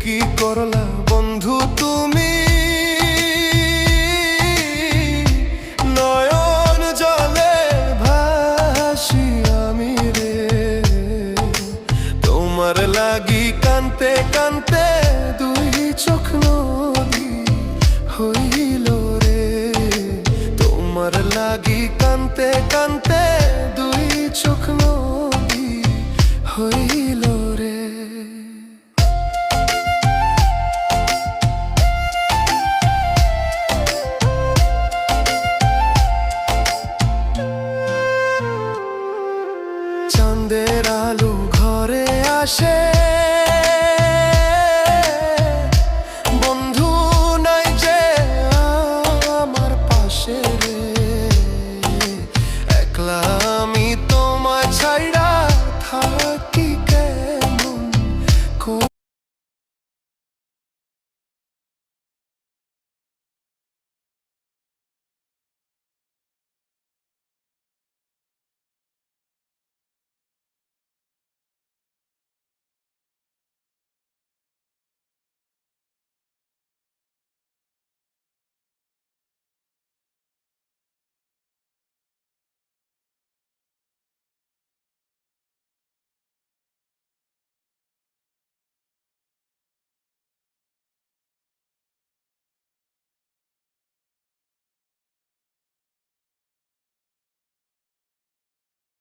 কি করলা বন্ধু তুমি, নয়ন জলে ভাসি আমি রে। তোমার লাগি কানতে কানতে দুই চোখ নদী হইল রে। তোমার লাগি কানতে কানতে দুই চোখ নদী হইল।